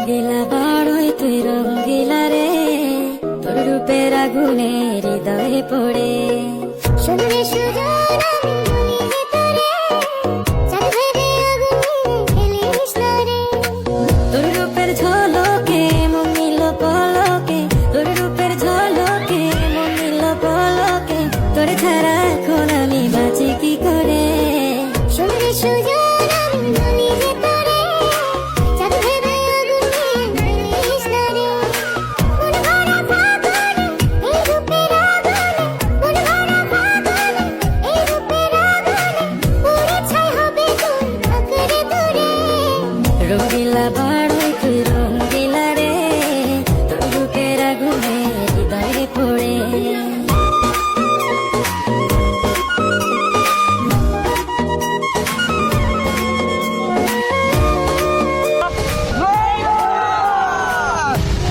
রঙ্গিলা বড়ই তুই রঙ্গিলা রে, তোর রূপের আগুনে হৃদয়ে পড়ে। শুনলে সুজন আমি বলি যে তোরে, চাঁদ ভেবে আগুনে খেলিস না রে। তোর রূপের ঝলকে মন নিল পলকে, তোর রূপের ঝলকে মন নিল পলকে, তোর ছাড়া এখন আমি বাঁচি কি করে। শুনলে সুজন আমি বলি যে তোরে, চাঁদ ভেবে আগুনে খেলিস না রে। মন ভরা ফাগুনে এই রূপের আগুনে, মন ভরা ফাগুনে এই রূপের আগুনে, পুড়ে ছাই হবে তোর আঁকড়ে ধরে। রঙ্গিলা বড়ই তুই রঙ্গিলা রে, তোর রূপের আগুনে হৃদয়ে পড়ে।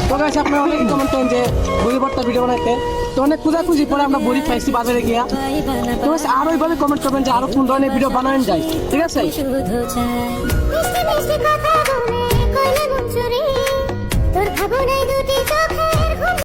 তো গাইস আপনারা অনেক কমেন্ট করেন যে বড়ি ভর্তা ভিডিও বানাইতে, তো অনেক খোঁজাখুঁজি পরে আমরা বড়ি পাইছি বাজারে গিয়া। তো গাইস আরো এইভাবে কমেন্ট করবেন যে আরো কোন ধরনের ভিডিও বানানো যায়, ঠিক আছে? শুধু চাই মিষ্টি মিষ্টি কথা বলে কইলে মন চুরি, তোর ভাবনায় দুটি চোখের ঘুম